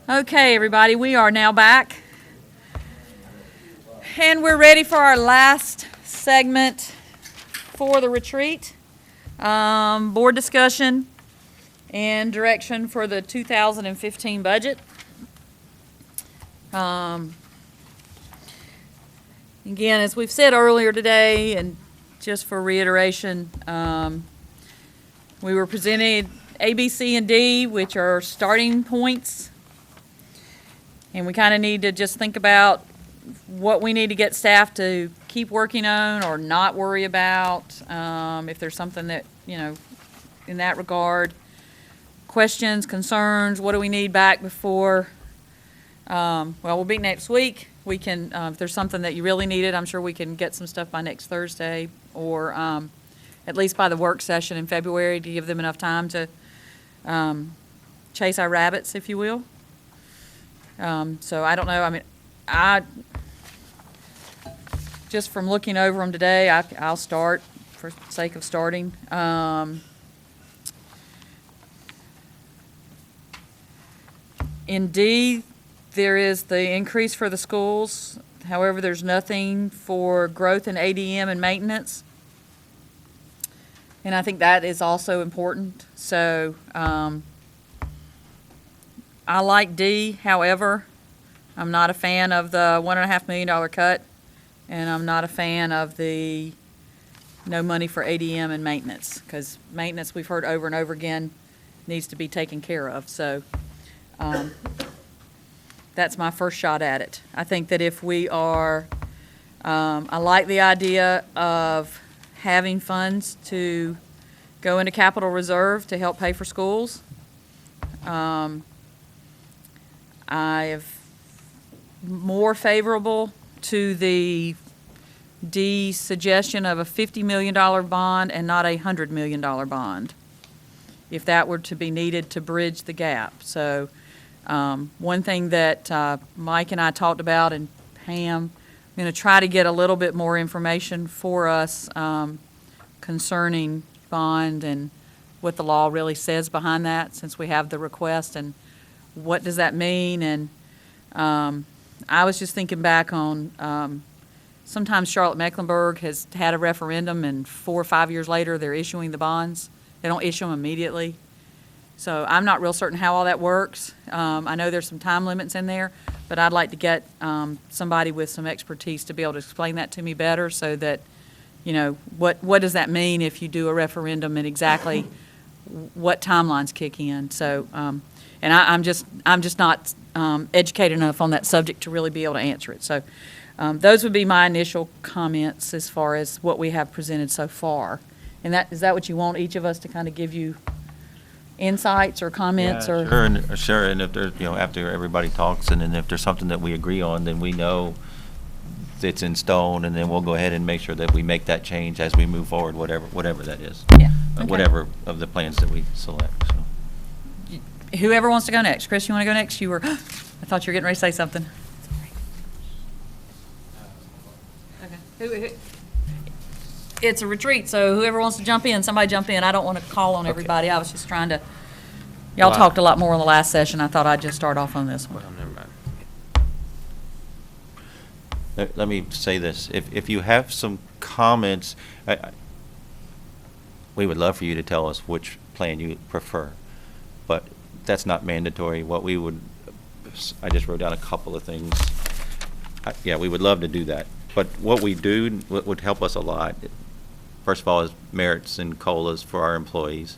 Okay, everybody, we are now back. And we're ready for our last segment for the retreat. Board discussion and direction for the 2015 budget. Again, as we've said earlier today, and just for reiteration, we were presented A, B, C, and D, which are starting points. And we kind of need to just think about what we need to get staff to keep working on or not worry about. If there's something that, in that regard, questions, concerns, what do we need back before? We'll be next week. We can, if there's something that you really needed, I'm sure we can get some stuff by next Thursday or at least by the work session in February to give them enough time to chase our rabbits, if you will. So I don't know. I just from looking over them today, I'll start for sake of starting. In D, there is the increase for the schools. However, there's nothing for growth in ADM and maintenance. And I think that is also important. So I like D. However, I'm not a fan of the $1.5 million cut, and I'm not a fan of the no money for ADM and maintenance, because maintenance, we've heard over and over again, needs to be taken care of. So that's my first shot at it. I think that if we are, I like the idea of having funds to go into capital reserve to help pay for schools. I have more favorable to the D suggestion of a $50 million bond and not a $100 million bond, if that were to be needed to bridge the gap. So one thing that Mike and I talked about, and Pam, I'm going to try to get a little bit more information for us concerning bond and what the law really says behind that, since we have the request, and what does that mean. And I was just thinking back on sometimes Charlotte-Mecklenburg has had a referendum, and 4 or 5 years later they're issuing the bonds. They don't issue them immediately. So I'm not real certain how all that works. I know there's some time limits in there, but I'd like to get somebody with some expertise to be able to explain that to me better, so that, what does that mean if you do a referendum and exactly what timelines kick in. So, and I'm just not educated enough on that subject to really be able to answer it. So those would be my initial comments as far as what we have presented so far. And is that what you want each of us to kind of give you insights or comments? Yeah, or sure. And if there's, after everybody talks, and then if there's something that we agree on, then we know it's in stone, and then we'll go ahead and make sure that we make that change as we move forward, whatever that is. Yeah. Okay. Whatever of the plans that we select. So. Whoever wants to go next. Chris, you want to go next? You were, I thought you were getting ready to say something. Okay. It's a retreat, so whoever wants to jump in, somebody jump in. I don't want to call on everybody. I was just trying to, y'all talked a lot more on the last session. I thought I'd just start off on this one. Well, never mind. Let me say this. If you have some comments, we would love for you to tell us which plan you prefer, but that's not mandatory. I just wrote down a couple of things. Yeah, we would love to do that. But what we do, what would help us a lot, first of all, is merits and COLAs for our employees.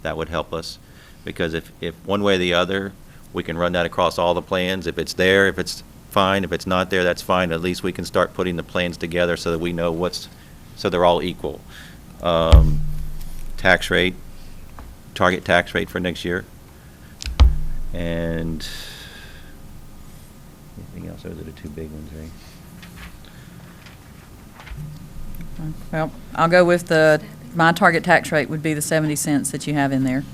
That would help us, because if one way or the other, we can run that across all the plans. If it's there, if it's fine. If it's not there, that's fine. At least we can start putting the plans together so that we know so they're all equal. Tax rate, target tax rate for next year. And anything else? Those are the two big ones, right? Well, I'll go with my target tax rate would be the 70 cents that you have in there.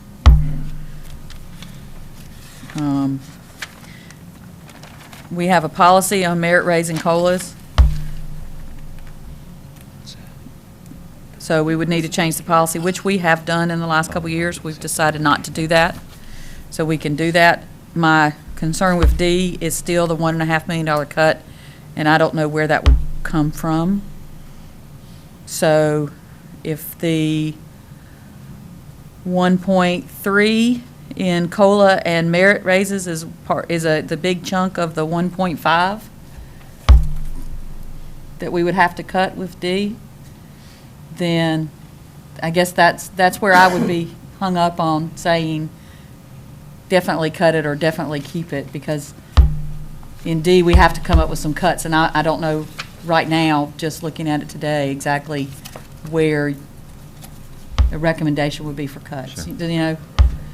We have a policy on merit raising COLAs. So we would need to change the policy, which we have done in the last couple of years. We've decided not to do that. So we can do that. My concern with D is still the $1.5 million cut, and I don't know where that would come from. So if the 1.3 in COLA and merit raises is the big chunk of the 1.5 that we would have to cut with D, then I guess that's where I would be hung up on saying definitely cut it or definitely keep it, because in D, we have to come up with some cuts, and I don't know right now, just looking at it today, exactly where the recommendation would be for cuts. Sure. You know,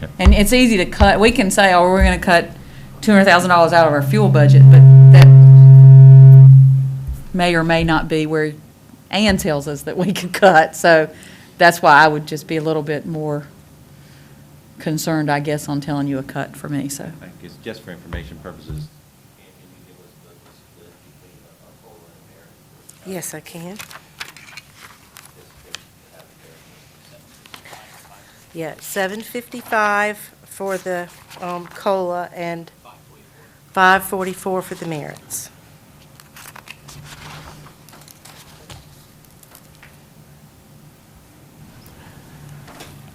Yep. and it's easy to cut. We can say, oh, we're going to cut $200,000 out of our fuel budget, but that may or may not be where Ann tells us that we could cut. So that's why I would just be a little bit more concerned, I guess, on telling you a cut for me, so. I think it's just for information purposes. Can you give us the split between our COLA and merit? Yes, I can. Yeah, 755 for the COLA and 544 for the merits.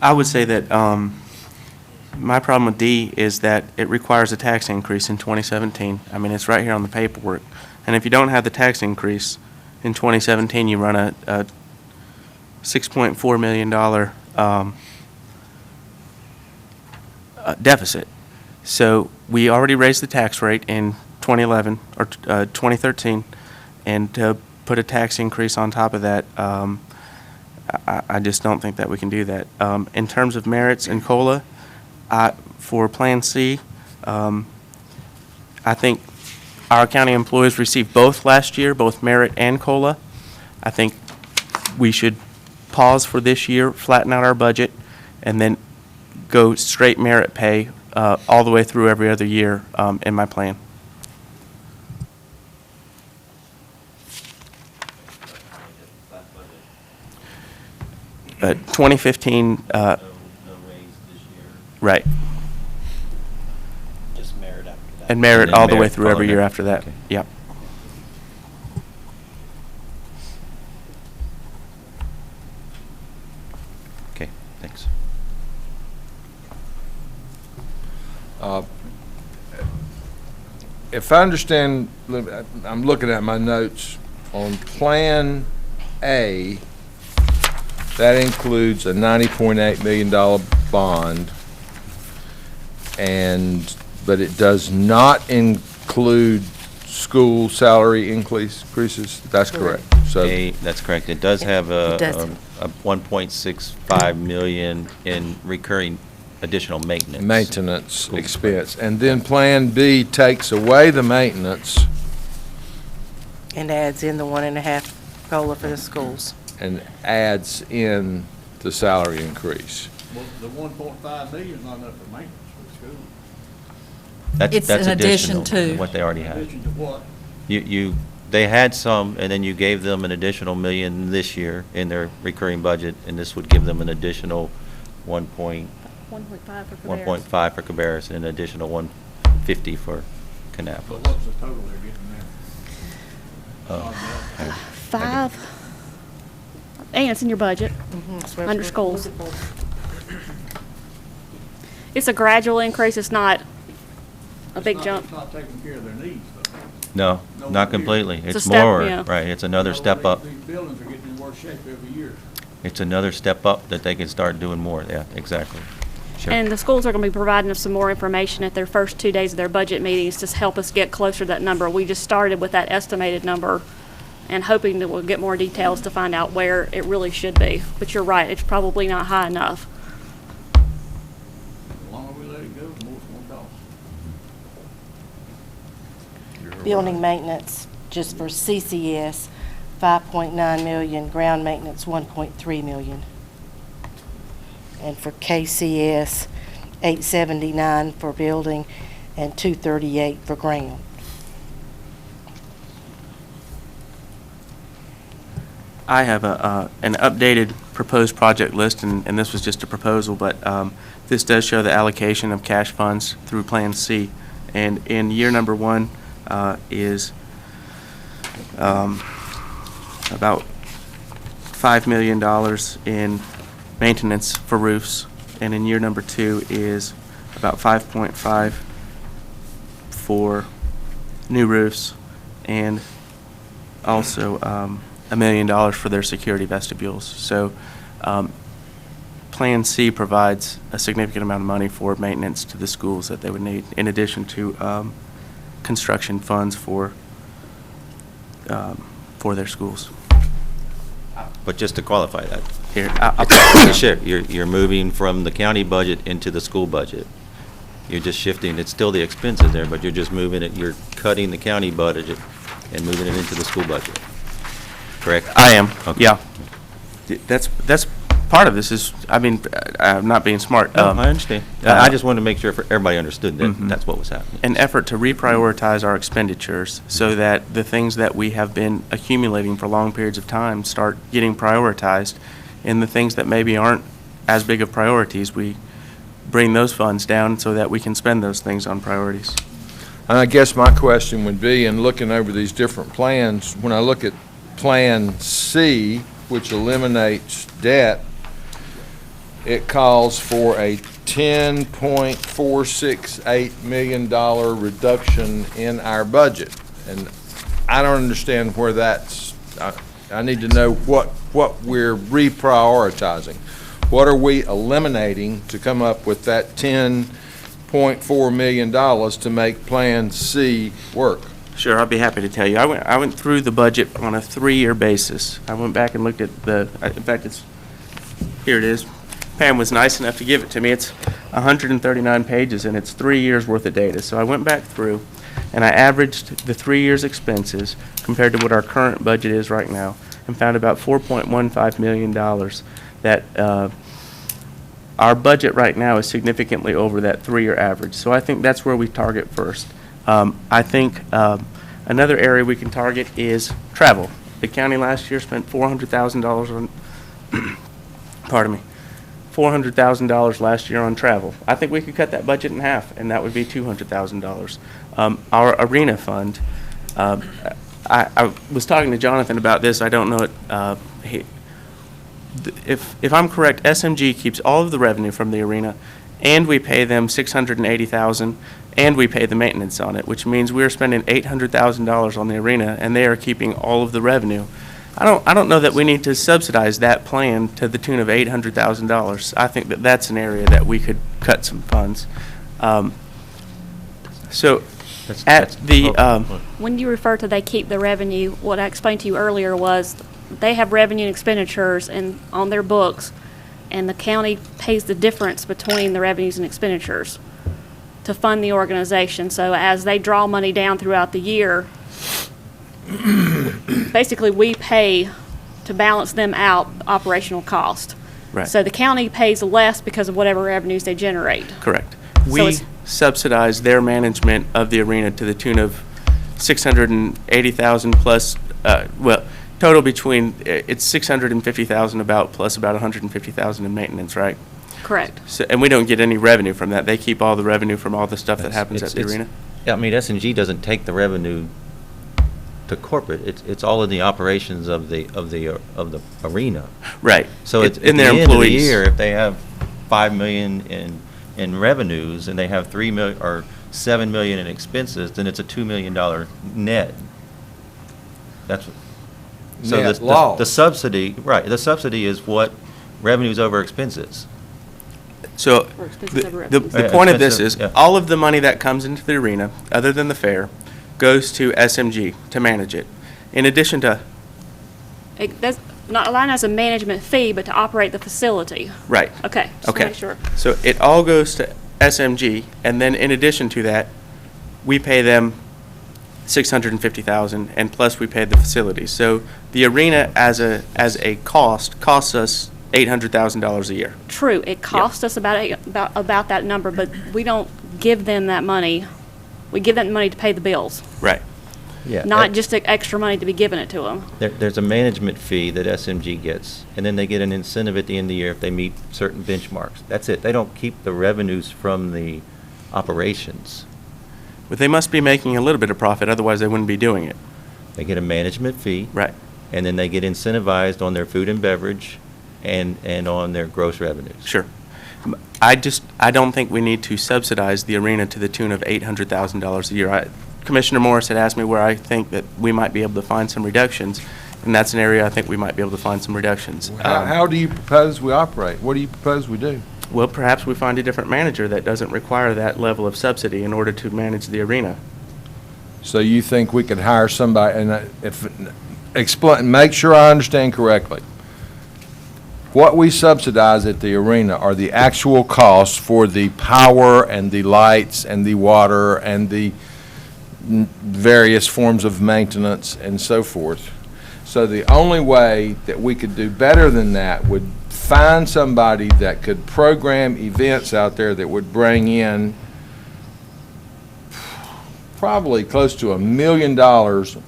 I would say that my problem with D is that it requires a tax increase in 2017. I mean, it's right here on the paperwork. And if you don't have the tax increase in 2017, you run a $6.4 million deficit. So we already raised the tax rate in 2011 or 2013, and to put a tax increase on top of that, I just don't think that we can do that. In terms of merits and COLA, for Plan C, I think our county employees received both last year, both merit and COLA. I think we should pause for this year, flatten out our budget, and then go straight merit pay all the way through every other year in my plan. 2015, No raise this year, right, just merit after that. and merit then all the way merit through every following year that. after that. Okay. Yep. Okay, thanks. If I understand, I'm looking at my notes on Plan A, that includes a $90.8 million bond, but it does not include school salary increases. That's correct. So That's correct. It does have It doesn't. a 1.65 million in recurring additional maintenance. maintenance expense. And then Plan B takes away the maintenance And adds in the 1.5 COLA for the schools. and adds in the salary increase. Well, the 1.5 million is not enough for maintenance for the school. It's That's an addition additional to. what they already In have. addition to what? They had some, and then you gave them an additional million this year in their recurring budget, and this would give them an additional 1.5 for Cabarrus and an additional 150 for But Kannapolis. what's the total they're getting now? Five. And it's in your budget. That's what Under we're schools. looking for. It's a gradual increase. It's not a big It's jump. not taking care of their needs, though. No, No, not here. completely. It's a It's step, more, yeah. right, it's another So step up. These buildings are getting in worse shape every year. It's another step up that they can start doing more. Yeah, exactly. Sure. And the schools are going to be providing us some more information at their first 2 days of their budget meetings to help us get closer to that number. We just started with that estimated number and hoping that we'll get more details to find out where it really should be. But you're right, it's probably not high enough. The longer we let it go, the more it's gonna cost. Building maintenance, just for CCS, 5.9 million, ground maintenance, 1.3 million. And for KCS, 879 for building and 238 for ground. I have an updated proposed project list, and this was just a proposal, but this does show the allocation of cash funds through Plan C, And in year number one is about $5 million in maintenance for roofs, and in year number two is about 5.5 for new roofs, and also $1 million for their security vestibules. So Plan C provides a significant amount of money for maintenance to the schools that they would need, in addition to construction funds for their schools. But just to qualify that, Here, sure, you're moving from the county budget into the school budget. You're just shifting, it's still the expenses there, but you're just moving it, you're cutting the county budget and moving it into the school budget. Correct? I am, Okay. yeah. That's part of this is, I mean, I'm not being smart. No, I understand. I just wanted to make sure everybody understood that that's what was happening. An effort to reprioritize our expenditures so that the things that we have been accumulating for long periods of time start getting prioritized, and the things that maybe aren't as big of priorities, we bring those funds down so that we can spend those things on priorities. And I guess my question would be, in looking over these different plans, when I look at Plan C, which eliminates debt, it calls for a $10.468 million reduction in our budget. And I don't understand where that's, I need to know what we're reprioritizing. What are we eliminating to come up with that $10.4 million to make Plan C work? Sure, I'll be happy to tell you. I went through the budget on a 3-year basis. I went back and looked at in fact, here it is. Pam was nice enough to give it to me. It's 139 pages, and it's 3 years worth of data. So I went back through, and I averaged the 3 years' expenses compared to what our current budget is right now, and found about $4.15 million that our budget right now is significantly over that 3-year average. So I think that's where we target first. I think another area we can target is travel. The county last year spent $400,000 on, pardon me, $400,000 last year on travel. I think we could cut that budget in half, and that would be $200,000. Our arena fund, I was talking to Jonathan about this. I don't know it. If I'm correct, SMG keeps all of the revenue from the arena, and we pay them $680,000, and we pay the maintenance on it, which means we're spending $800,000 on the arena, and they are keeping all of the revenue. I don't know that we need to subsidize that plan to the tune of $800,000. I think that that's an area that we could cut some funds. When you refer to they keep the revenue, what I explained to you earlier was they have revenue and expenditures on their books, and the county pays the difference between the revenues and expenditures to fund the organization. So as they draw money down throughout the year, basically we pay to balance them out operational cost. Right. So the county pays less because of whatever revenues they generate. Correct. So We it's- subsidize their management of the arena to the tune of $680,000 plus, total between, it's $650,000 about, plus about $150,000 in maintenance, right? Correct. So, and we don't get any revenue from that. They keep all the revenue from all the stuff that happens at the arena? Yeah, I mean, S&G doesn't take the revenue to corporate. It's all in the operations of the arena. Right. So It's at in the their end of the employees. year, if they have $5 million in revenues and they have $3 million or $7 million in expenses, then it's a $2 million net. That's what. So Net the loss. the subsidy, right? The subsidy is what revenues over expenses. So Or expenses over the revenues. point of this Expensive, is, yeah. all of the money that comes into the arena, other than the fair, goes to SMG to manage it. In addition to, That's not aligned as a management fee, but to operate the facility. right. Okay, just to Okay. make sure. So it all goes to SMG, and then in addition to that, we pay them $650,000, and plus we pay the facilities. So the arena as a costs us $800,000 a year. True, it costs us about that number, but we don't give them that money. We give them money to pay the bills, Right. Yeah. not just the extra money to be given it to them. There's a management fee that SMG gets, and then they get an incentive at the end of the year if they meet certain benchmarks. That's it. They don't keep the revenues from the operations. But they must be making a little bit of profit, otherwise they wouldn't be doing it. They get a management fee. Right. And then they get incentivized on their food and beverage and on their gross revenues. Sure. I don't think we need to subsidize the arena to the tune of $800,000 a year. Commissioner Morris had asked me where I think that we might be able to find some reductions, and that's an area I think we might be able to find some reductions. How do you propose we operate? What do you propose we do? Well, perhaps we find a different manager that doesn't require that level of subsidy in order to manage the arena. So you think we could hire somebody, and explain, make sure I understand correctly. What we subsidize at the arena are the actual costs for the power and the lights and the water and the various forms of maintenance and so forth. So the only way that we could do better than that would find somebody that could program events out there that would bring in probably close to $1 million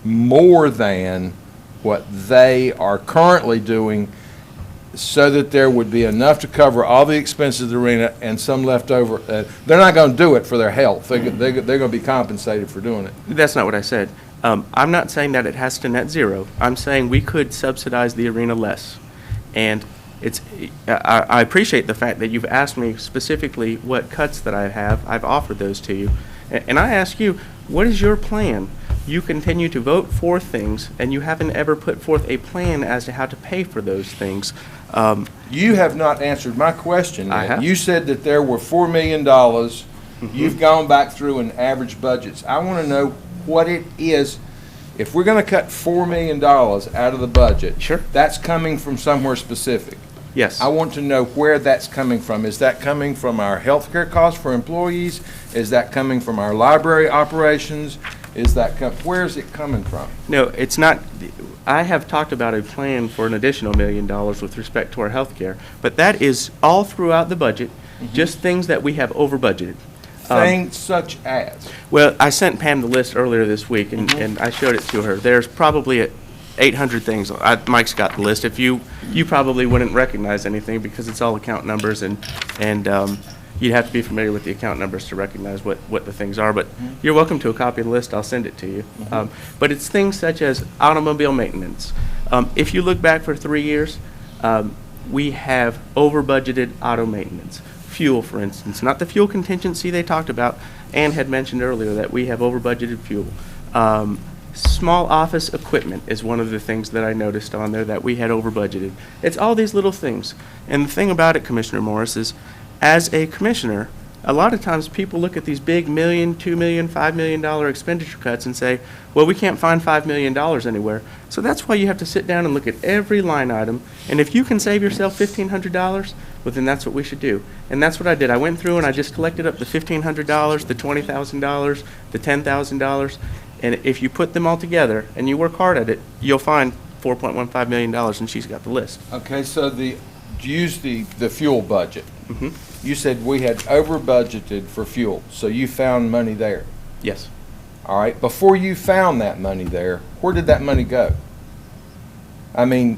more than what they are currently doing, so that there would be enough to cover all the expenses of the arena and some left over. They're not going to do it for their health. They're going to be compensated for doing it. That's not what I said. I'm not saying that it has to net zero. I'm saying we could subsidize the arena less. And I appreciate the fact that you've asked me specifically what cuts that I have. I've offered those to you. And I ask you, what is your plan? You continue to vote for things, and you haven't ever put forth a plan as to how to pay for those things. You have not answered my question I yet. have. You said that there were $4 million. You've gone back through and averaged budgets. I want to know what it is. If we're going to cut $4 million out of the budget, Sure. that's coming from somewhere specific. Yes. I want to know where that's coming from. Is that coming from our healthcare costs for employees? Is that coming from our library operations? Where is it coming from? No, it's not. I have talked about a plan for an additional $1 million with respect to our health care, but that is all throughout the budget, just things that we have over budgeted. Things such as? Well, I sent Pam the list earlier this week, and I showed it to her. There's probably 800 things. Mike's got the list. If you probably wouldn't recognize anything because it's all account numbers, and you'd have to be familiar with the account numbers to recognize what the things are. But you're welcome to a copy of the list. I'll send it to you. But it's things such as automobile maintenance. If you look back for 3 years, we have over budgeted auto maintenance. Fuel, for instance, not the fuel contingency they talked about. Ann had mentioned earlier that we have over budgeted fuel. Small office equipment is one of the things that I noticed on there that we had over budgeted. It's all these little things. And the thing about it, Commissioner Morris, is as a commissioner, a lot of times people look at these big $1 million, $2 million, $5 million expenditure cuts and say, well, we can't find $5 million anywhere. So that's why you have to sit down and look at every line item. And if you can save yourself $1,500, well, then that's what we should do. And that's what I did. I went through and I just collected up the $1,500, the $20,000, the $10,000. And if you put them all together and you work hard at it, you'll find $4.15 million, and she's got the list. Okay, so use the fuel budget. Mhm. You said we had over budgeted for fuel, so you found money there. Yes. All right, before you found that money there, where did that money go? I mean,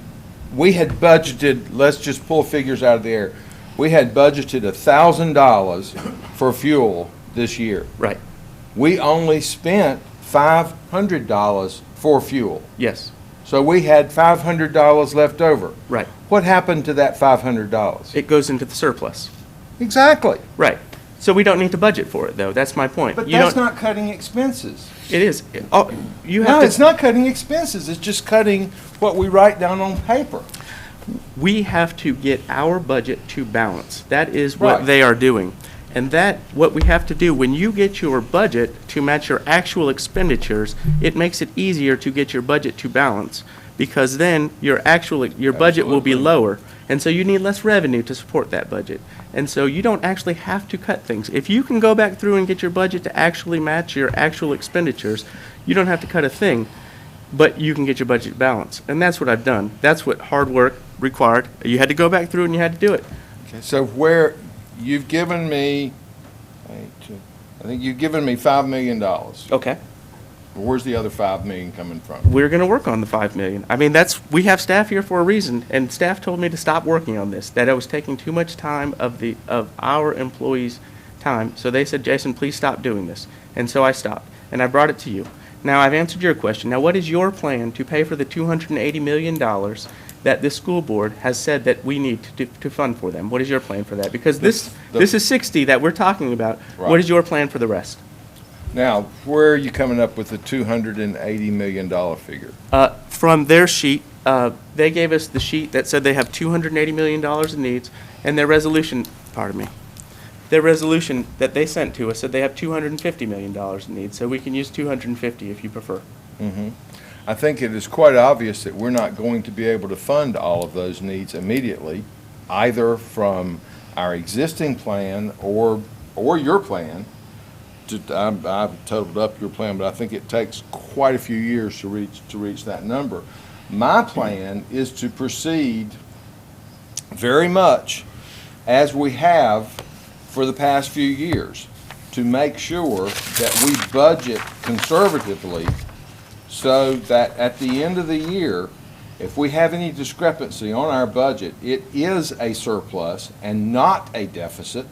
we had budgeted, let's just pull figures out of the air. We had budgeted $1,000 for fuel this year. Right. We only spent $500 for fuel. Yes. So we had $500 left over. Right. What happened to that $500? It goes into the surplus. Exactly. Right. So we don't need to budget for it, though. That's my point. But You that's don't- not cutting expenses. It is. You have No, to. it's not cutting expenses. It's just cutting what we write down on paper. We have to get our budget to balance. That is what Right. they are doing. And what we have to do, when you get your budget to match your actual expenditures, it makes it easier to get your budget to balance, because then your budget will be Absolutely. lower. And so you need less revenue to support that budget. And so you don't actually have to cut things. If you can go back through and get your budget to actually match your actual expenditures, you don't have to cut a thing, but you can get your budget balanced. And that's what I've done. That's what hard work required. You had to go back through and you had to do it. So where you've given me, I think you've given me $5 million. Okay. Where's the other $5 million coming from? We're going to work on the $5 million. I mean, we have staff here for a reason, and staff told me to stop working on this, that I was taking too much time of our employees' time. So they said, Jason, please stop doing this. And so I stopped, and I brought it to you. Now, I've answered your question. Now, what is your plan to pay for the $280 million that this school board has said that we need to fund for them? What is your plan for that? Because this is 60 that we're talking about. Right. What is your plan for the rest? Now, where are you coming up with the $280 million figure? From their sheet, they gave us the sheet that said they have $280 million in needs, and their resolution, pardon me, their resolution that they sent to us said they have $250 million in needs, so we can use 250 if you prefer. I think it is quite obvious that we're not going to be able to fund all of those needs immediately, either from our existing plan or your plan. I've totaled up your plan, but I think it takes quite a few years to reach that number. My plan is to proceed very much as we have for the past few years, to make sure that we budget conservatively so that at the end of the year, if we have any discrepancy on our budget, it is a surplus and not a deficit.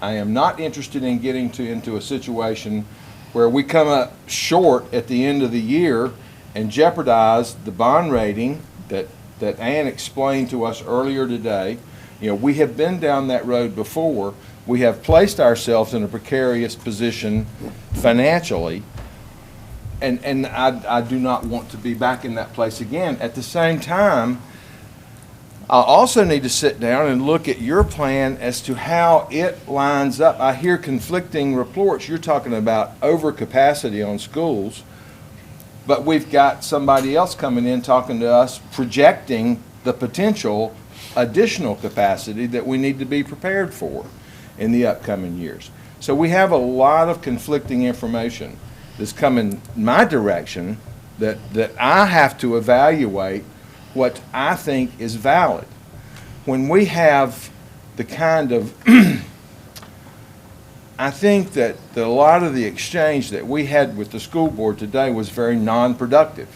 I am not interested in getting into a situation where we come up short at the end of the year and jeopardize the bond rating that Ann explained to us earlier today. You know, we have been down that road before. We have placed ourselves in a precarious position financially, and I do not want to be back in that place again. At the same time, I also need to sit down and look at your plan as to how it lines up. I hear conflicting reports. You're talking about overcapacity on schools, but we've got somebody else coming in talking to us, projecting the potential additional capacity that we need to be prepared for in the upcoming years. So we have a lot of conflicting information that's coming my direction that I have to evaluate what I think is valid. When we have the kind of, I think that a lot of the exchange that we had with the school board today was very non-productive.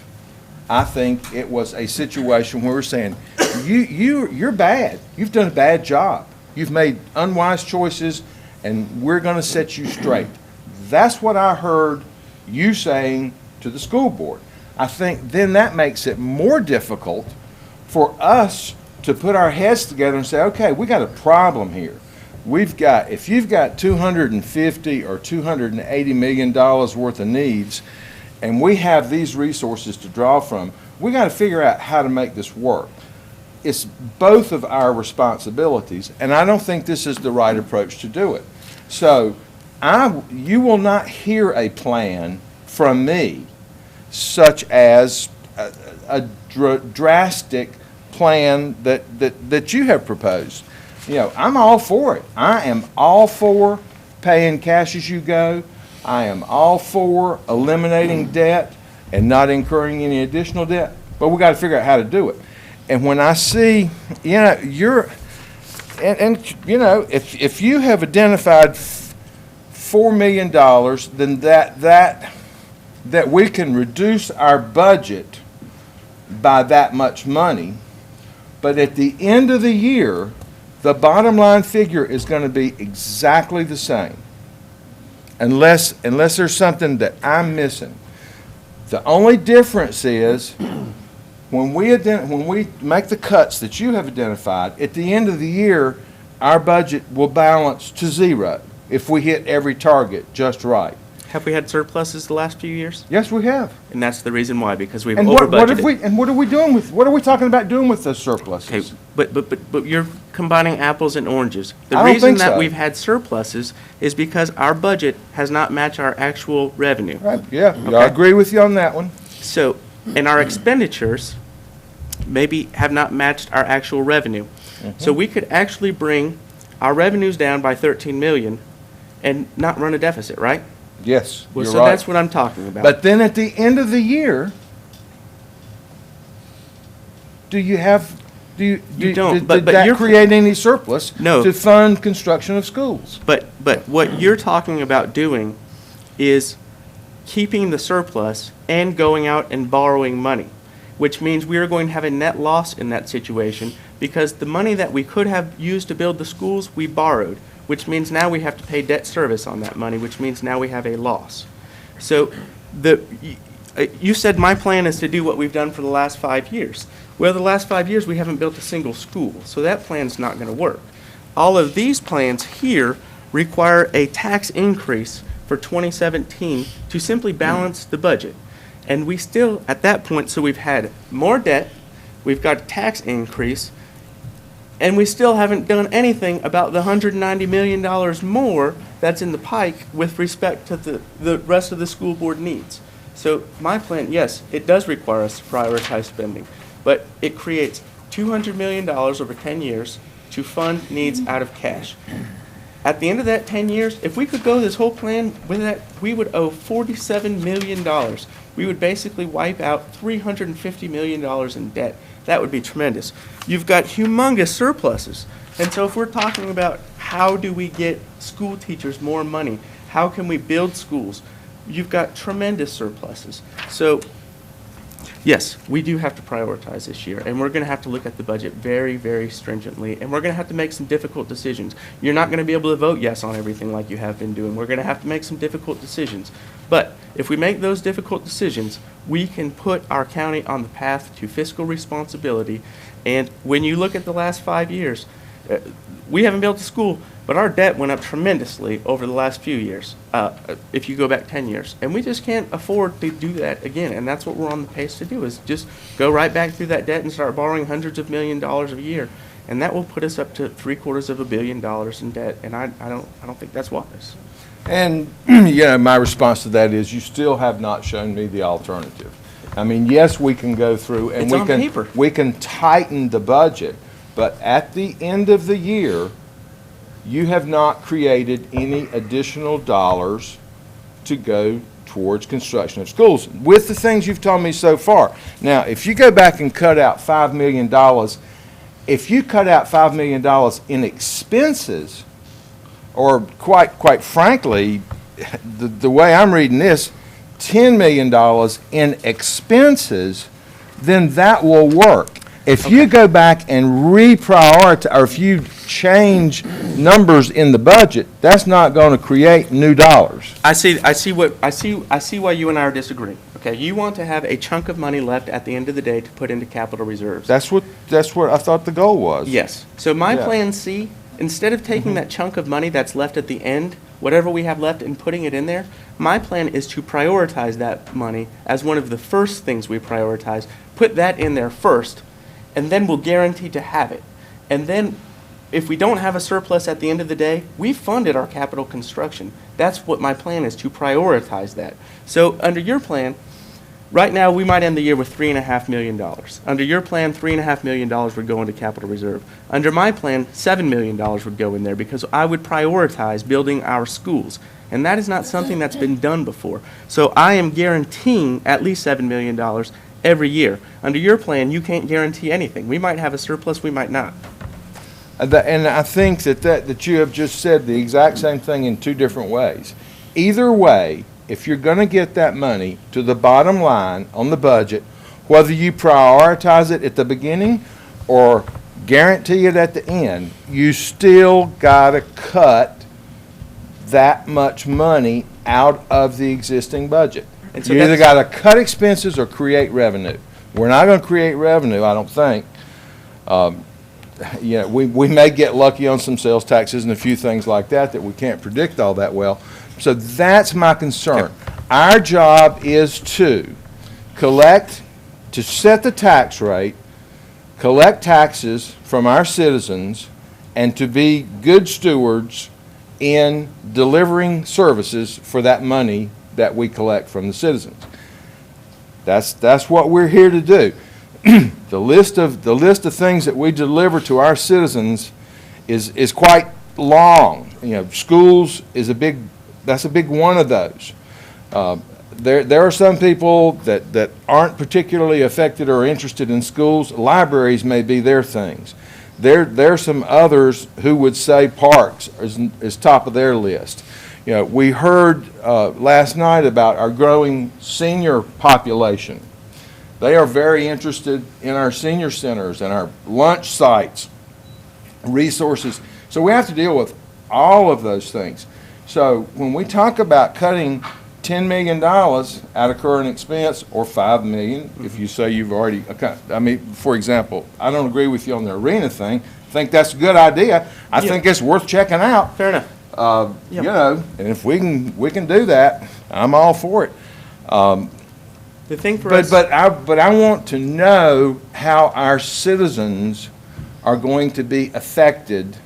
I think it was a situation where we're saying, you're bad. You've done a bad job. You've made unwise choices, and we're going to set you straight. That's what I heard you saying to the school board. I think then that makes it more difficult for us to put our heads together and say, okay, we got a problem here. If you've got $250 or $280 million worth of needs, and we have these resources to draw from, we got to figure out how to make this work. It's both of our responsibilities, and I don't think this is the right approach to do it. So you will not hear a plan from me such as a drastic plan that you have proposed. You know, I'm all for it. I am all for paying cash as you go. I am all for eliminating debt and not incurring any additional debt, but we got to figure out how to do it. And when I see, you know, you know, if you have identified $4 million, then that we can reduce our budget by that much money, but at the end of the year, the bottom line figure is going to be exactly the same, unless there's something that I'm missing. The only difference is when we make the cuts that you have identified, at the end of the year, our budget will balance to zero if we hit every target just right. Have we had surpluses the last few years? Yes, we have. And that's the reason why, because we've And over-budgeted. what are we talking about doing with those surpluses? Okay, but you're combining apples and oranges. The I don't reason think that so. we've had surpluses is because our budget has not matched our actual revenue. Right, yeah, I Okay. agree with you on that one. So, and our expenditures maybe have not matched our actual revenue. So we could actually bring our revenues down by 13 million and not run a deficit, right? Yes, Well, you're so right. that's what I'm talking about. But then at the end of the year, do you don't, but did that you're- create any surplus No. to fund construction of schools? But what you're talking about doing is keeping the surplus and going out and borrowing money, which means we are going to have a net loss in that situation because the money that we could have used to build the schools, we borrowed. which means now we have to pay debt service on that money, which means now we have a loss. So you said my plan is to do what we've done for the last 5 years. Well, the last 5 years, we haven't built a single school, so that plan's not going to work. All of these plans here require a tax increase for 2017 to simply balance the budget. And we still, at that point, so we've had more debt, we've got a tax increase, and we still haven't done anything about the $190 million more that's in the pike with respect to the rest of the school board needs. So my plan, yes, it does require us to prioritize spending, but it creates $200 million over 10 years to fund needs out of cash. At the end of that 10 years, if we could go this whole plan with that, we would owe $47 million. We would basically wipe out $350 million in debt. That would be tremendous. You've got humongous surpluses. And so if we're talking about how do we get school teachers more money, how can we build schools, you've got tremendous surpluses. So yes, we do have to prioritize this year, and we're going to have to look at the budget very, very stringently, and we're going to have to make some difficult decisions. You're not going to be able to vote yes on everything like you have been doing. We're going to have to make some difficult decisions. But if we make those difficult decisions, we can put our county on the path to fiscal responsibility. And when you look at the last 5 years, we haven't built a school, but our debt went up tremendously over the last few years, if you go back 10 years. And we just can't afford to do that again. And that's what we're on the pace to do, is just go right back through that debt and start borrowing hundreds of millions of dollars a year. And that will put us up to $750 million in debt. And I don't think that's wise. And, my response to that is you still have not shown me the alternative. I mean, yes, we can go through and It's on paper. we can tighten the budget, but at the end of the year, you have not created any additional dollars to go towards construction of schools with the things you've told me so far. Now, if you go back and cut out $5 million, if you cut out $5 million in expenses, or quite frankly, the way I'm reading this, $10 million in expenses, then that will work. If you go back and reprioritize, or if you change numbers in the budget, that's not going to create new dollars. I see why you and I are disagreeing. Okay, you want to have a chunk of money left at the end of the day to put into capital reserves. That's what I thought the goal was. Yes. So my Yeah. plan C, instead of taking that chunk of money that's left at the end, whatever we have left, and putting it in there, my plan is to prioritize that money as one of the first things we prioritize. Put that in there first, and then we'll guarantee to have it. And then if we don't have a surplus at the end of the day, we funded our capital construction. That's what my plan is, to prioritize that. So under your plan, right now, we might end the year with $3.5 million. Under your plan, $3.5 million would go into capital reserve. Under my plan, $7 million would go in there, because I would prioritize building our schools. And that is not something that's been done before. So I am guaranteeing at least $7 million every year. Under your plan, you can't guarantee anything. We might have a surplus, we might not. And I think that you have just said the exact same thing in two different ways. Either way, if you're going to get that money to the bottom line on the budget, whether you prioritize it at the beginning or guarantee it at the end, you still got to cut that much money out of the existing budget. And so You either got to cut expenses or create revenue. We're not going to create revenue, I don't think. We may get lucky on some sales taxes and a few things like that we can't predict all that well. So that's my concern. Our job is to set the tax rate, collect taxes from our citizens, and to be good stewards in delivering services for that money that we collect from the citizens. That's what we're here to do. The list of things that we deliver to our citizens is quite long. Schools is that's a big one of those. There are some people that aren't particularly affected or interested in schools. Libraries may be their things. There are some others who would say parks is top of their list. We heard last night about our growing senior population. They are very interested in our senior centers and our lunch sites, resources. So we have to deal with all of those things. So when we talk about cutting $10 million out of current expense, or $5 million, if you say you've already, I mean, for example, I don't agree with you on the arena thing. I think that's a good idea. I think it's worth checking out. Fair enough. You know, and if we can do that, I'm all for it. The thing for us. But I want to know how our citizens are going to be affected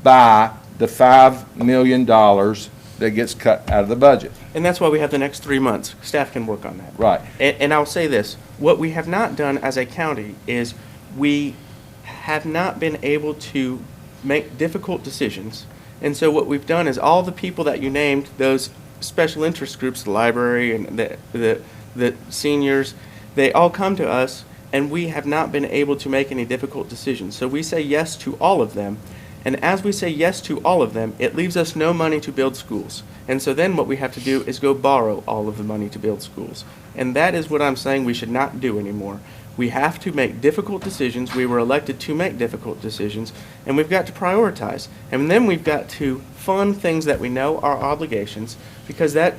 by the $5 million that gets cut out of the budget. And that's why we have the next 3 months. Staff can work on that. Right. And I'll say this, what we have not done as a county is we have not been able to make difficult decisions. And so what we've done is all the people that you named, those special interest groups, the library and the seniors, they all come to us, and we have not been able to make any difficult decisions. So we say yes to all of them. And as we say yes to all of them, it leaves us no money to build schools. And so then what we have to do is go borrow all of the money to build schools. And that is what I'm saying we should not do anymore. We have to make difficult decisions. We were elected to make difficult decisions, and we've got to prioritize. And then we've got to fund things that we know are obligations, because that,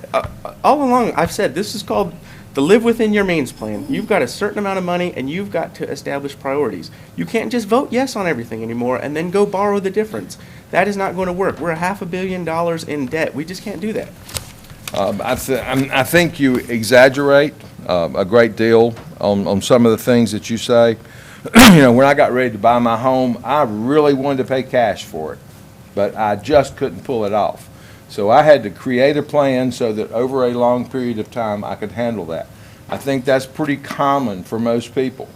all along, I've said, this is called the live within your means plan. You've got a certain amount of money, and you've got to establish priorities. You can't just vote yes on everything anymore and then go borrow the difference. That is not going to work. We're $500 million in debt. We just can't do that. I think you exaggerate a great deal on some of the things that you say. You know, when I got ready to buy my home, I really wanted to pay cash for it, but I just couldn't pull it off. So I had to create a plan so that over a long period of time I could handle that. I think that's pretty common for most people.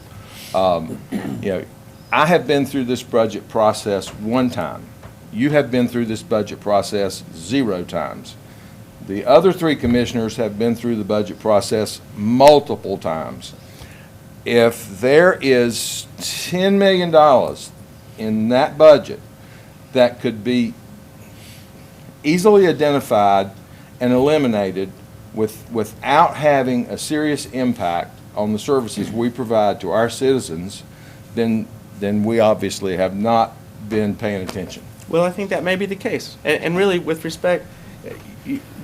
You know, I have been through this budget process one time. You have been through this budget process 0 times. The other 3 commissioners have been through the budget process multiple times. If there is $10 million in that budget that could be easily identified and eliminated without having a serious impact on the services we provide to our citizens, then we obviously have not been paying attention. Well, I think that may be the case. And really, with respect,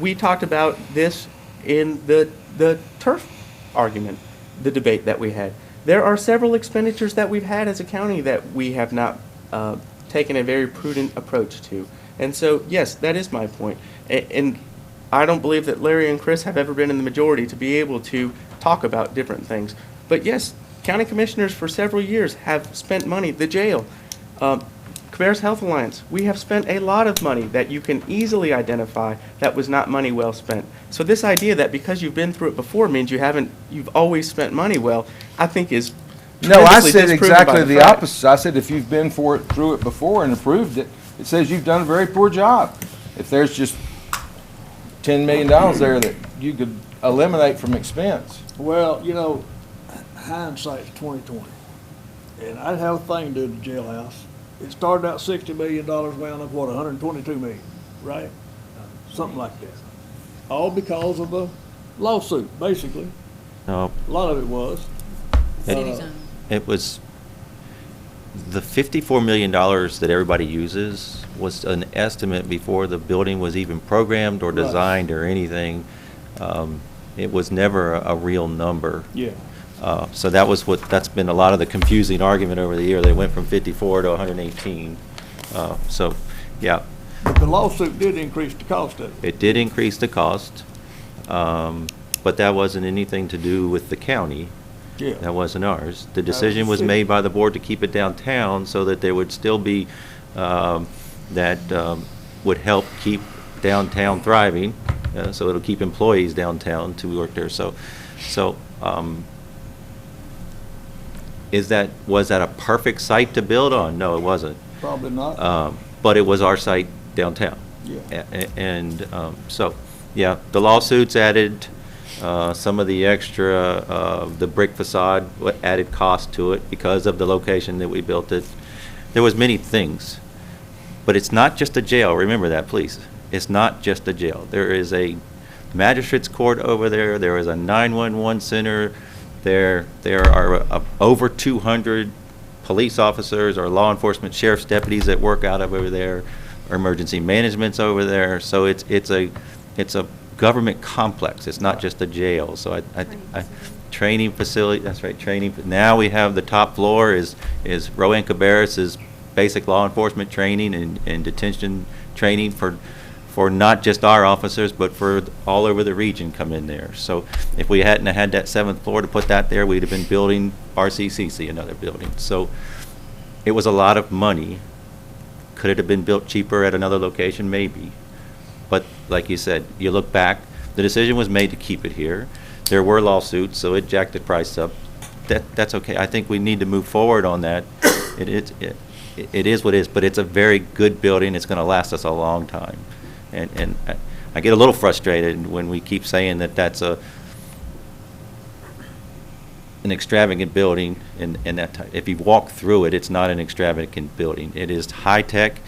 we talked about this in the turf argument, the debate that we had. There are several expenditures that we've had as a county that we have not taken a very prudent approach to. And so, yes, that is my point. And I don't believe that Larry and Chris have ever been in the majority to be able to talk about different things. But yes, county commissioners for several years have spent money. The jail, Cabarrus Health Alliance, we have spent a lot of money that you can easily identify that was not money well spent. So this idea that because you've been through it before means you've always spent money well, I think is No, I tremendously said disproven by exactly the fact. opposite. I said if you've been through it before and approved it, it says you've done a very poor job. If there's just $10 million there that you could eliminate from expense. Well, you know, hindsight's 20/20. And I'd have a thing to do with the jailhouse. It started out $60 million, wound up, what, $122 million, right? Something like that. All because of a lawsuit, basically. No, A lot of it was. it was, the $54 million that everybody uses was an estimate before the building was even programmed or Right. designed or anything. It was never a real number. Yeah. So that's been a lot of the confusing argument over the year. They went from 54 to 118. So, yeah, But the lawsuit did increase the cost of it. it did increase the cost, but that wasn't anything to do with the county. Yeah. That wasn't ours. The was decision the was city. made by the board to keep it downtown so that there would still be, would help keep downtown thriving, so it'll keep employees downtown to work there. So, was that a perfect site to build on? No, it wasn't. Probably not. But it was our site downtown. Yeah. And so, yeah, the lawsuits added some of the extra, the brick facade added cost to it because of the location that we built it. There was many things. But it's not just a jail, remember that, please. It's not just a jail. There is a magistrate's court over there, there is a 911 center, there are over 200 police officers or law enforcement sheriff's deputies that work out of over there, emergency management's over there, so it's a government complex. It's not just a jail. So training facility, that's right, training. Now we have the top floor is Rowan Cabarrus' basic law enforcement training and detention training for not just our officers, but for all over the region come in there. So if we hadn't had that 7th floor to put that there, we'd have been building RCCC, another building. So it was a lot of money. Could it have been built cheaper at another location? Maybe. But like you said, you look back, the decision was made to keep it here. There were lawsuits, so it jacked the price up. That's okay. I think we need to move forward on that. It is what it is, but it's a very good building. It's going to last us a long time. And I get a little frustrated when we keep saying that that's an extravagant building, and that if you walk through it, it's not an extravagant building. It is high tech.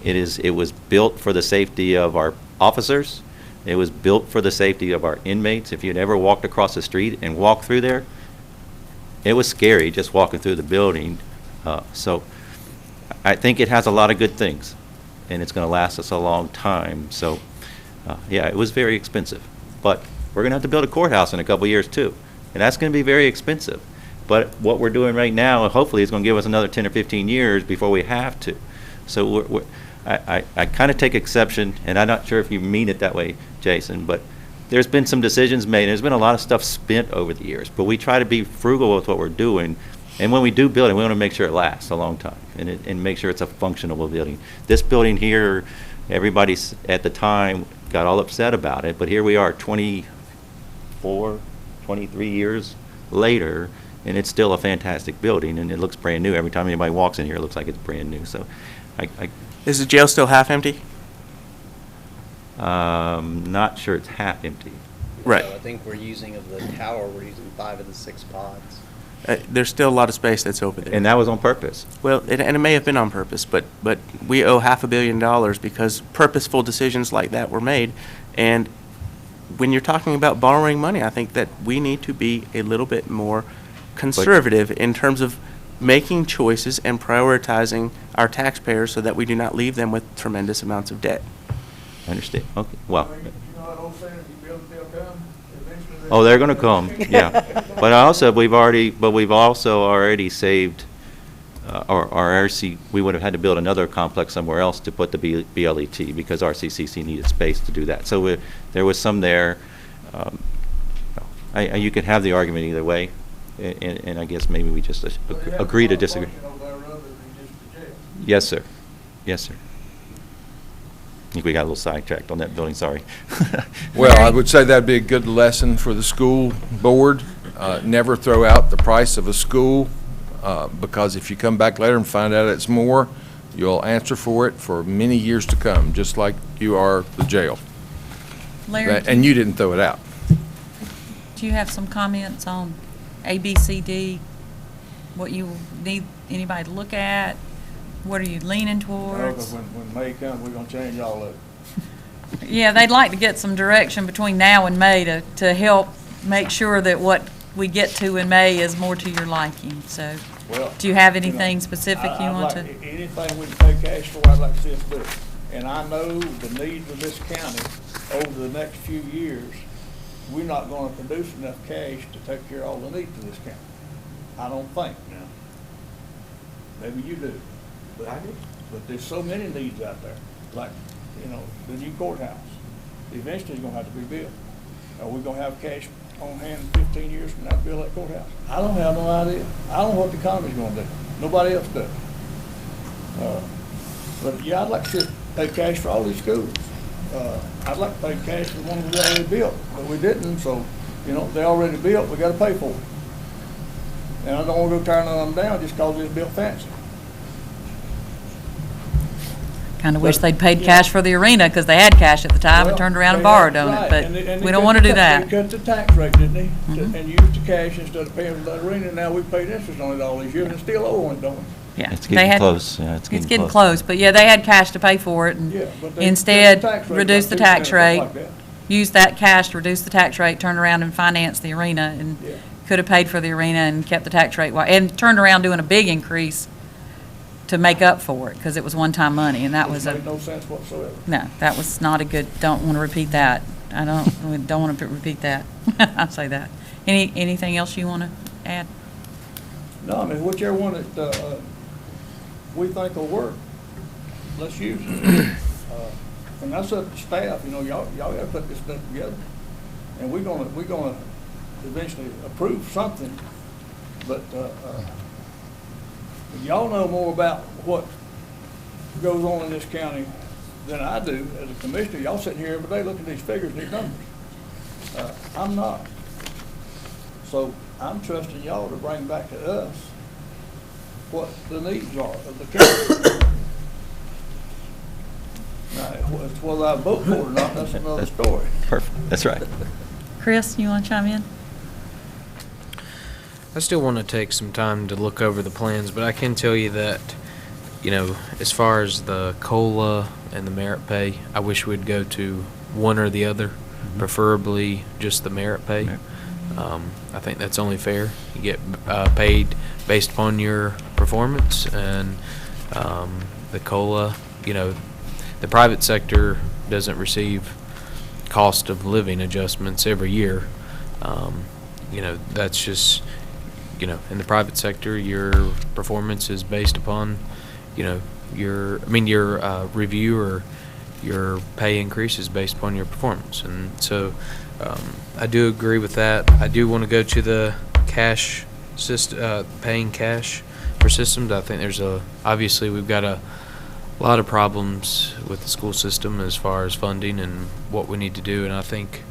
It was built for the safety of our officers. It was built for the safety of our inmates. If you'd ever walked across the street and walked through there, it was scary just walking through the building. So I think it has a lot of good things, and it's going to last us a long time. So, yeah, it was very expensive. But we're going to have to build a courthouse in a couple of years, too, and that's going to be very expensive. But what we're doing right now, hopefully, is going to give us another 10 or 15 years before we have to. So I kind of take exception, and I'm not sure if you mean it that way, Jason, but there's been some decisions made. There's been a lot of stuff spent over the years, but we try to be frugal with what we're doing. And when we do build it, we want to make sure it lasts a long time and make sure it's a functional building. This building here, everybody at the time got all upset about it, but here we are 24, 23 years later, and it's still a fantastic building, and it looks brand new. Every time anybody walks in here, it looks like it's brand new. So Is the jail still half empty? not sure it's half empty. Right. So I think we're using of the tower, we're using 5 of the 6 pods. There's still a lot of space that's over there. And that was on purpose. Well, and it may have been on purpose, but we owe $500 million because purposeful decisions like that were made. And when you're talking about borrowing money, I think that we need to be a little bit more conservative in terms of making choices and prioritizing our taxpayers so that we do not leave them with tremendous amounts of debt. I understand. Okay. Well. You know that old saying, if you build it, they'll come? Eventually Oh, they're going to come. Yeah. But we've also already saved, our RC. We would have had to build another complex somewhere else to put the BLET because RCCC needed space to do that. So there was some there. You could have the argument either way, and I guess maybe we just agree to disagree. Yes, sir. Yes, sir. I think we got a little sidetracked on that building, sorry. Well, I would say that'd be a good lesson for the school board. Never throw out the price of a school, because if you come back later and find out it's more, you'll answer for it for many years to come, just like you are the jail. Larry, And you didn't throw it out. do you have some comments on A, B, C, D? What you need anybody to look at? What are you leaning towards? When May comes, we're gonna change all of it. Yeah, they'd like to get some direction between now and May to help make sure that what we get to in May is more to your liking. So, Well, do you have you know, anything specific you I'd want like to? Anything we can pay cash for, I'd like to see us do. And I know the needs of this county over the next few years, we're not gonna produce enough cash to take care of all the needs of this county. I don't think now. Maybe you do. But there's so many needs out there, like, the new courthouse. Eventually it's gonna have to be built. Are we gonna have cash on hand 15 years from now to build that courthouse? I don't have no idea. I don't know what the economy's gonna do. Nobody else does. But yeah, I'd like to pay cash for all these schools. I'd like to pay cash for the ones we already built, but we didn't, so, they already built, we gotta pay for it. And I don't wanna go tearing none of them down just cause it's built fancy. Kind of wish they'd paid cash for the arena because they had cash at the time and turned around and borrowed on it, but we don't want to do that. They cut the tax rate, didn't they? And used the cash instead of paying for the arena. Now we paid interest on it all these years and still owe it, don't we? Yeah, It's they getting had- close. Yeah, it's getting close, but yeah, they had cash to pay for it and Yeah, but they instead cut the tax rate reduce by the 2% tax or rate, something like that. use that cash to reduce the tax rate, turn around and finance the arena and Yeah. could have paid for the arena and kept the tax rate, and turned around doing a big increase to make up for it, because it was one-time money, and that was Which a, made no sense whatsoever. no, that was not a good, don't want to repeat that. I don't want to repeat that. I'll say that. Anything else you want to add? No, I mean, whichever one that, we think will work, let's use it. And that's up to staff, y'all gotta put this stuff together. And we're gonna eventually approve something, but, y'all know more about what goes on in this county than I do as a commissioner. Y'all sitting here every day looking at these figures, these numbers. I'm not. So I'm trusting y'all to bring back to us what the needs are of the county. Now, whether I vote for it or not, that's another story. Perfect, that's right. Chris, you want to chime in? I still want to take some time to look over the plans, but I can tell you that, as far as the COLA and the merit pay, I wish we'd go to one or the other, preferably just the merit pay. Merit. I think that's only fair. You get paid based upon your performance, and the COLA, the private sector doesn't receive cost of living adjustments every year. That's just, in the private sector, your performance is based upon, your review or your pay increase is based upon your performance. And so I do agree with that. I do want to go to the cash system, paying cash for systems. I think obviously we've got a lot of problems with the school system as far as funding and what we need to do. And I think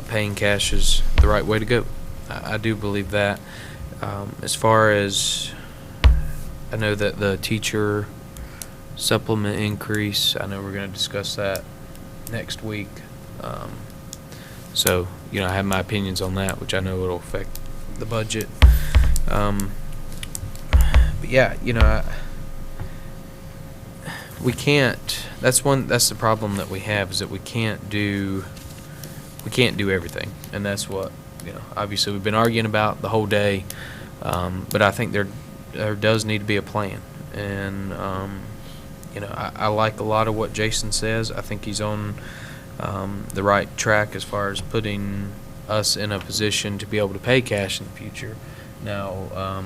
paying cash is the right way to go. I do believe that. As far as I know that the teacher supplement increase, I know we're going to discuss that next week. So, I have my opinions on that, which I know will affect the budget. But yeah, we can't, that's the problem that we have, is that we can't do everything. And that's what, obviously we've been arguing about the whole day. But I think there does need to be a plan. And, I like a lot of what Jason says. I think he's on the right track as far as putting us in a position to be able to pay cash in the future. Now,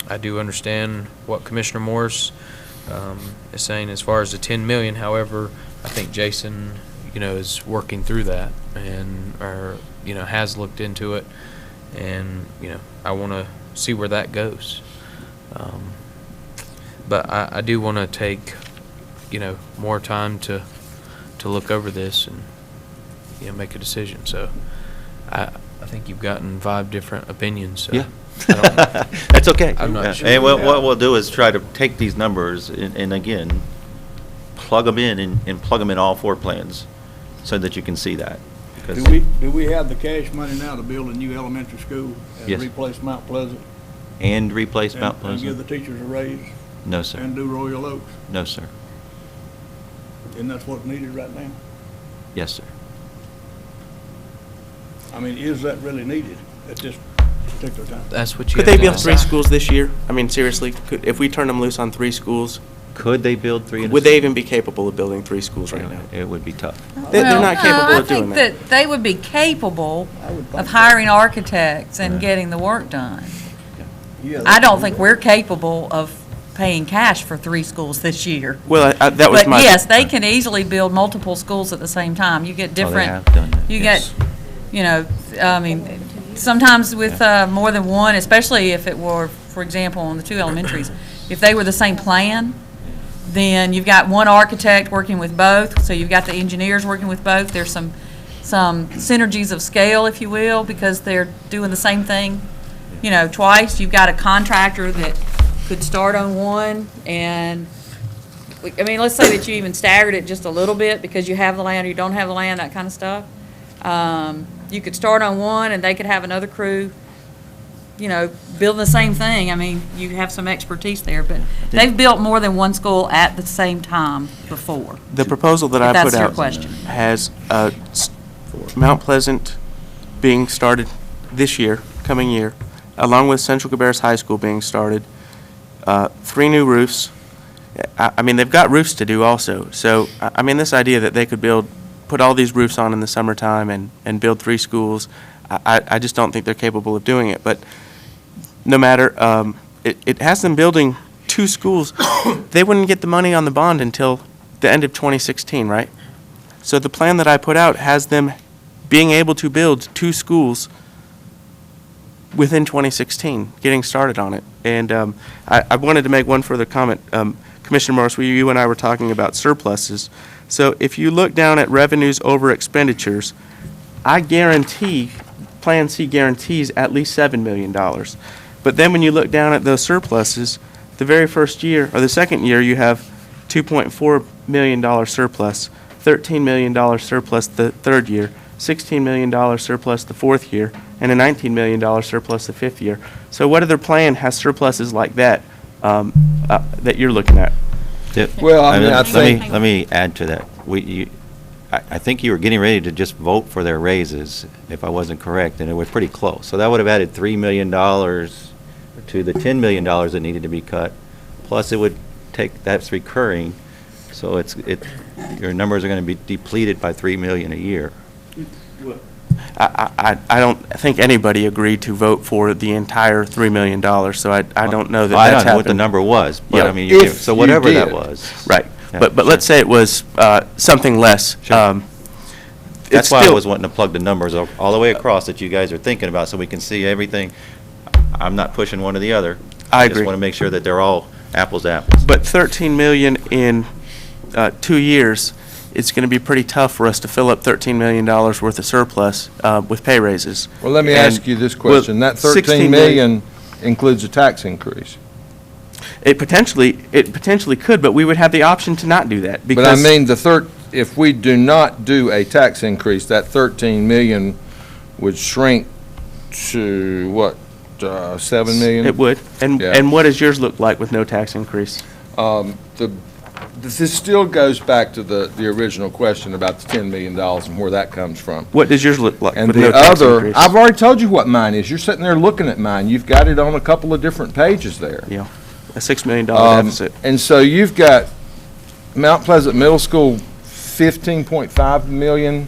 I do understand what Commissioner Morris is saying as far as the $10 million. However, I think Jason, is working through that and, has looked into it. And, I want to see where that goes. But I do want to take, more time to look over this and, make a decision. So I think you've gotten 5 different opinions. So Yeah. I That's okay. I'm not sure. And what we'll do is try to take these numbers and again, plug them in and plug them in all 4 plans so that you can see that. Because Do we have the cash money now to build a new elementary school and Yes. replace Mount Pleasant? and replace Mount And give the Pleasant? teachers a raise No, sir. and do Royal Oaks? No, sir. And that's what's needed right now? Yes, sir. I mean, is that really needed at this particular time? That's what you Could have they to build 3 decide. schools this year? I mean, seriously, if we turn them loose on 3 schools, Could they build 3 in a would they city? even be capable of building 3 schools right now? It would be tough. They're not capable of doing I that. think that they would be capable I would think of so. hiring architects and Yeah. getting the work done. Yeah, I don't think we're capable of paying cash for 3 schools this year. Well, that was But my. yes, they can easily build multiple schools at the same time. You get Oh, they different, have done that, you yes. get, I mean, sometimes with more than one, especially if it were, for example, on the 2 elementaries, if they were the same plan, then you've got one architect working with both, so you've got the engineers working with both. There's some synergies of scale, if you will, because they're doing the same thing, twice. You've got a contractor that could start on one, and, let's say that you even staggered it just a little bit because you have the land or you don't have the land, that kind of stuff. You could start on one, and they could have another crew, building the same thing. I mean, you have some expertise there, but they've built more than one school at the same time before. The proposal that If I that's put your out question. has Mount Pleasant being started this year, coming year, along with Central Cabarrus High School being started, 3 new roofs. I mean, they've got roofs to do also. So, I mean, this idea that they could put all these roofs on in the summertime and build 3 schools, I just don't think they're capable of doing it. But no matter, it has them building 2 schools. They wouldn't get the money on the bond until the end of 2016, right? So the plan that I put out has them being able to build 2 schools within 2016, getting started on it. And I wanted to make one further comment. Commissioner Morris, you and I were talking about surpluses. So if you look down at revenues over expenditures, I guarantee, Plan C guarantees at least $7 million. But then when you look down at those surpluses, the very first year, or the second year, you have $2.4 million surplus, $13 million surplus the third year, $16 million surplus the fourth year, and a $19 million surplus the fifth year. So what other plan has surpluses like that that you're looking at? Well, I mean, I think- Let me add to that. I think you were getting ready to just vote for their raises, if I wasn't correct, and it was pretty close. So that would have added $3 million to the $10 million that needed to be cut. Plus, it would take, that's recurring, so your numbers are going to be depleted by $3 million a year. I don't think anybody agreed to vote for the entire $3 million, so I don't know that I that's don't know what the happened. number was, but Yeah. I mean, If so you whatever that did. was. Right, Yeah, but sure. let's say it was something less. Sure. That's It's why I still- was wanting to plug the numbers all the way across that you guys are thinking about, so we can see everything. I'm not pushing one or the other. I just agree. want to make sure that they're all apples to apples. But 13 million in 2 years, it's going to be pretty tough for us to fill up $13 million worth of surplus with pay raises. Well, let me And ask you this with question. That 16 13 million includes a tax increase. It potentially could, but we would have the option to not do that But because. I mean, if we do not do a tax increase, that 13 million would shrink to, what, 7 million? It would. And Yeah. and what does yours look like with no tax increase? This still goes back to the original question about the $10 million and where that comes from. What does yours look like And with the no tax other, increase? I've already told you what mine is. You're sitting there looking at mine. You've got it on a couple of different pages there. Yeah, a $6 million Um, deficit. And so you've got Mount Pleasant Middle School, 15.5 million.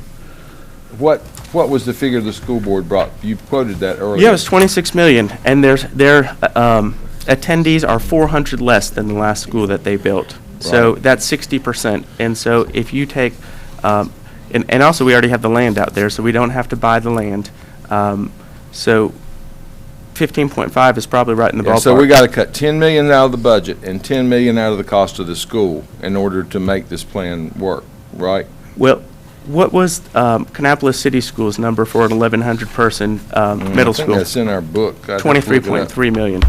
What was the figure the school board brought? You quoted that earlier. Yeah, it was 26 million, and their attendees are 400 less than the last school that they built. So Right. that's 60%. And so if you take, and also we already have the land out there, so we don't have to buy the land. So 15.5 is probably right in the Yeah, ballpark. so we got to cut 10 million out of the budget and 10 million out of the cost of the school in order to make this plan work, right? Well, what was Kannapolis City Schools' number for an 1,100-person middle I school? think that's in our book. I'd have to look it up. 23.3 million.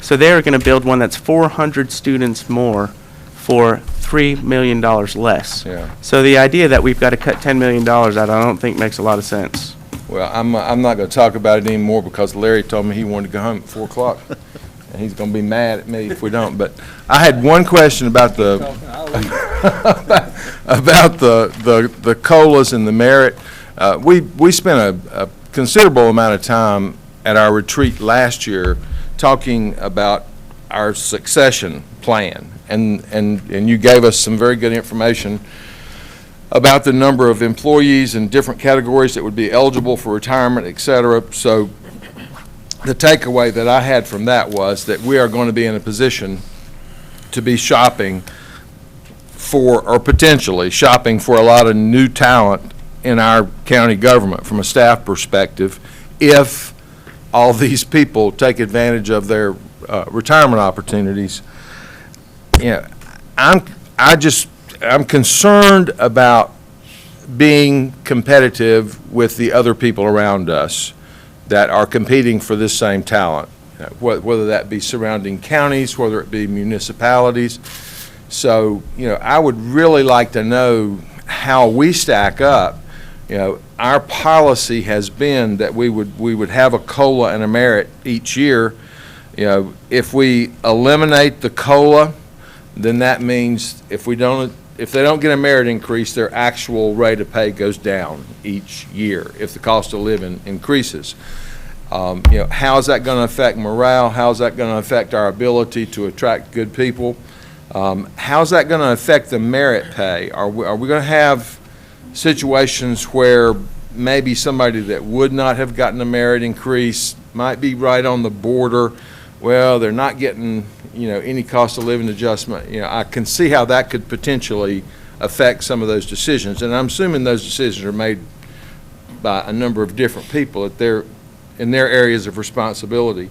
So they're going to build one that's 400 students more for $3 million less. Yeah. So the idea that we've got to cut $10 million out, I don't think makes a lot of sense. Well, I'm not going to talk about it anymore because Larry told me he wanted to go home at 4 o'clock. And he's going to be mad at me if we don't. But I had one question about the COLAs and the merit. We spent a considerable amount of time at our retreat last year talking about our succession plan. And you gave us some very good information about the number of employees in different categories that would be eligible for retirement, et cetera. So the takeaway that I had from that was that we are going to be in a position to be shopping for, or potentially shopping for, a lot of new talent in our county government from a staff perspective if all these people take advantage of their retirement opportunities. Yeah, I'm concerned about being competitive with the other people around us that are competing for this same talent, whether that be surrounding counties, whether it be municipalities. So, I would really like to know how we stack up. Our policy has been that we would have a COLA and a merit each year. If we eliminate the COLA, then that means if they don't get a merit increase, their actual rate of pay goes down each year if the cost of living increases. How's that going to affect morale? How's that going to affect our ability to attract good people? How's that going to affect the merit pay? Are we going to have situations where maybe somebody that would not have gotten a merit increase might be right on the border? Well, they're not getting, any cost of living adjustment. I can see how that could potentially affect some of those decisions. And I'm assuming those decisions are made by a number of different people in their areas of responsibility.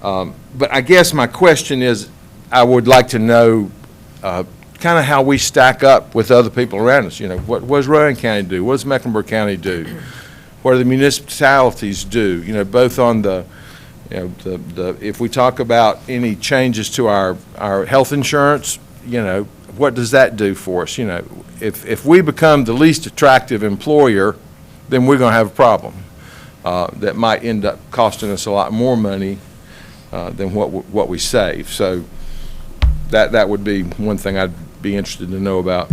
But I guess my question is, I would like to know kind of how we stack up with other people around us. What does Rowan County do? What does Mecklenburg County do? What do the municipalities do? Both on the, if we talk about any changes to our health insurance, what does that do for us? If we become the least attractive employer, then we're going to have a problem that might end up costing us a lot more money than what we save. So that would be one thing I'd be interested to know about.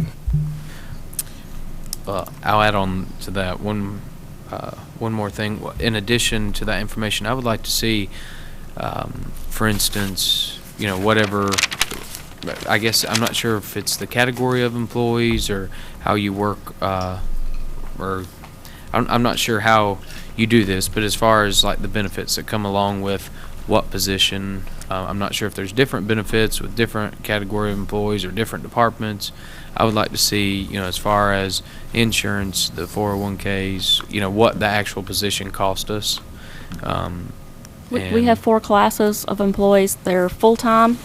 I'll add on to that one more thing. In addition to that information, I would like to see, for instance, whatever. I guess I'm not sure if it's the category of employees or how you work, or I'm not sure how you do this, but as far as like the benefits that come along with what position, I'm not sure if there's different benefits with different category of employees or different departments. I would like to see, as far as insurance, the 401ks, what the actual position cost us. We have 4 classes of employees. They're full-time,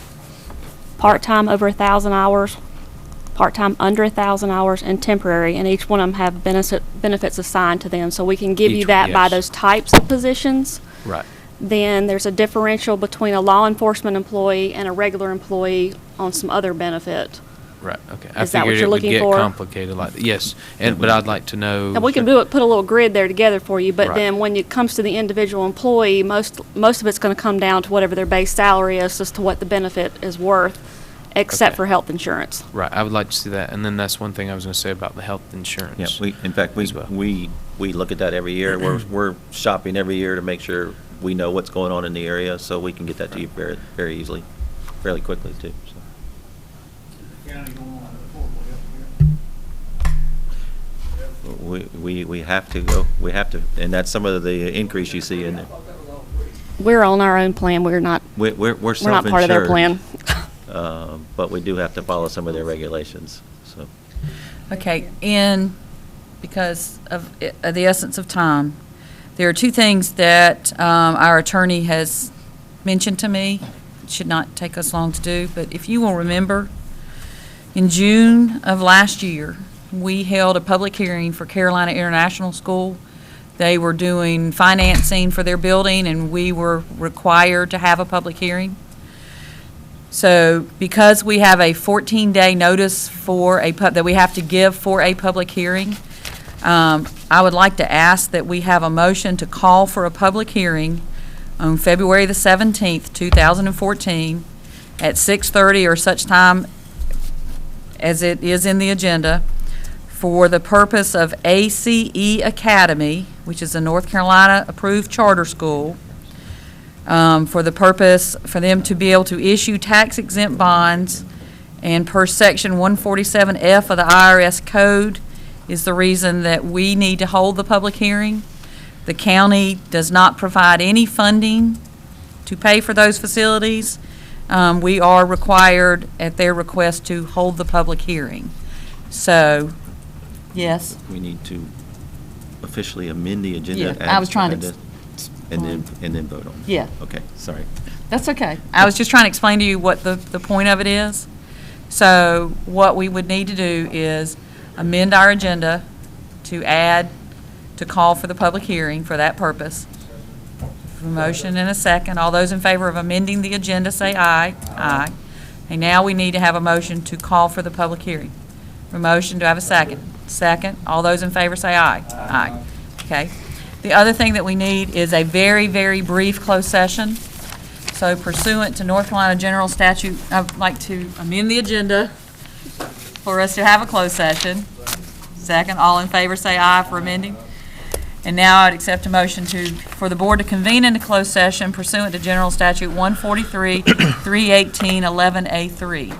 part-time over 1,000 hours, part-time under 1,000 hours, and temporary, and each one of them have benefits assigned to them. So we can give you that by those types of positions. Right. Then there's a differential between a law enforcement employee and a regular employee on some other benefit. Right. Okay. Is that what you're looking for? It would get complicated like that. Yes, but I'd like to know. And we can put a little grid there together for you, but Right. then when it comes to the individual employee, most of it's going to come down to whatever their base salary is as to what the benefit is worth, except Okay. for health insurance. Right. I would like to see that, and then that's one thing I was going to say about the health insurance. Yeah, in fact, as well. we look at that every year. We're shopping every year to make sure we know what's going on in the area, so we can get that to you very, very easily, fairly quickly, too. So. We have to go, and that's some of the increase you see in there. We're on our own plan. We're not We're not part of their plan. But we do have to follow some of their regulations, so. Okay, because of the essence of time, there are 2 things that our attorney has mentioned to me. It should not take us long to do, but if you will remember, in June of last year, we held a public hearing for Carolina International School. They were doing financing for their building, and we were required to have a public hearing. So because we have a 14-day notice that we have to give for a public hearing, I would like to ask that we have a motion to call for a public hearing on February the 17th, 2014, at 6:30 or such time as it is in the agenda, for the purpose of ACE Academy, which is a North Carolina-approved charter school, for the purpose for them to be able to issue tax-exempt bonds, and per Section 147F of the IRS Code is the reason that we need to hold the public hearing. The county does not provide any funding to pay for those facilities. We are required, at their request, to hold the public hearing. So, yes? We need to officially amend the agenda. Yeah, I was trying to. And then vote on it. Yeah. Okay, sorry. That's okay. I was just trying to explain to you what the point of it is. So what we would need to do is amend our agenda to call for the public hearing for that purpose. A motion and a second. All those in favor of amending the agenda say aye. Aye. And now we need to have a motion to call for the public hearing. A motion, do I have a second? Second. All those in favor say aye. Aye. Okay. The other thing that we need is a very, very brief closed session. So pursuant to North Carolina General Statute, I'd like to amend the agenda for us to have a closed session. Second, all in favor say aye for amending. And now I'd accept a motion for the board to convene into closed session pursuant to General Statute 143, 318, 11A3.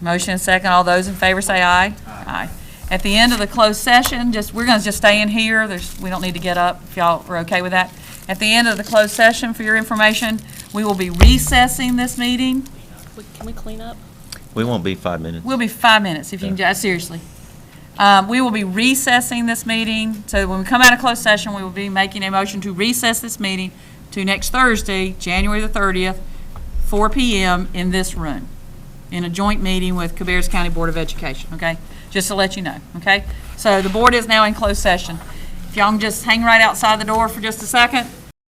Motion and second. All those in favor say aye. Aye. At the end of the closed session, we're going to just stay in here. We don't need to get up if y'all are okay with that. At the end of the closed session, for your information, we will be recessing this meeting. Can we clean up? We won't be 5 minutes. We'll be 5 minutes, if you can, seriously. We will be recessing this meeting, so when we come out of closed session, we will be making a motion to recess this meeting to next Thursday, January the 30th, 4 p.m. in this room, in a joint meeting with Cabarrus County Board of Education, okay? Just to let you know, okay? So the board is now in closed session. If y'all can just hang right outside the door for just a second.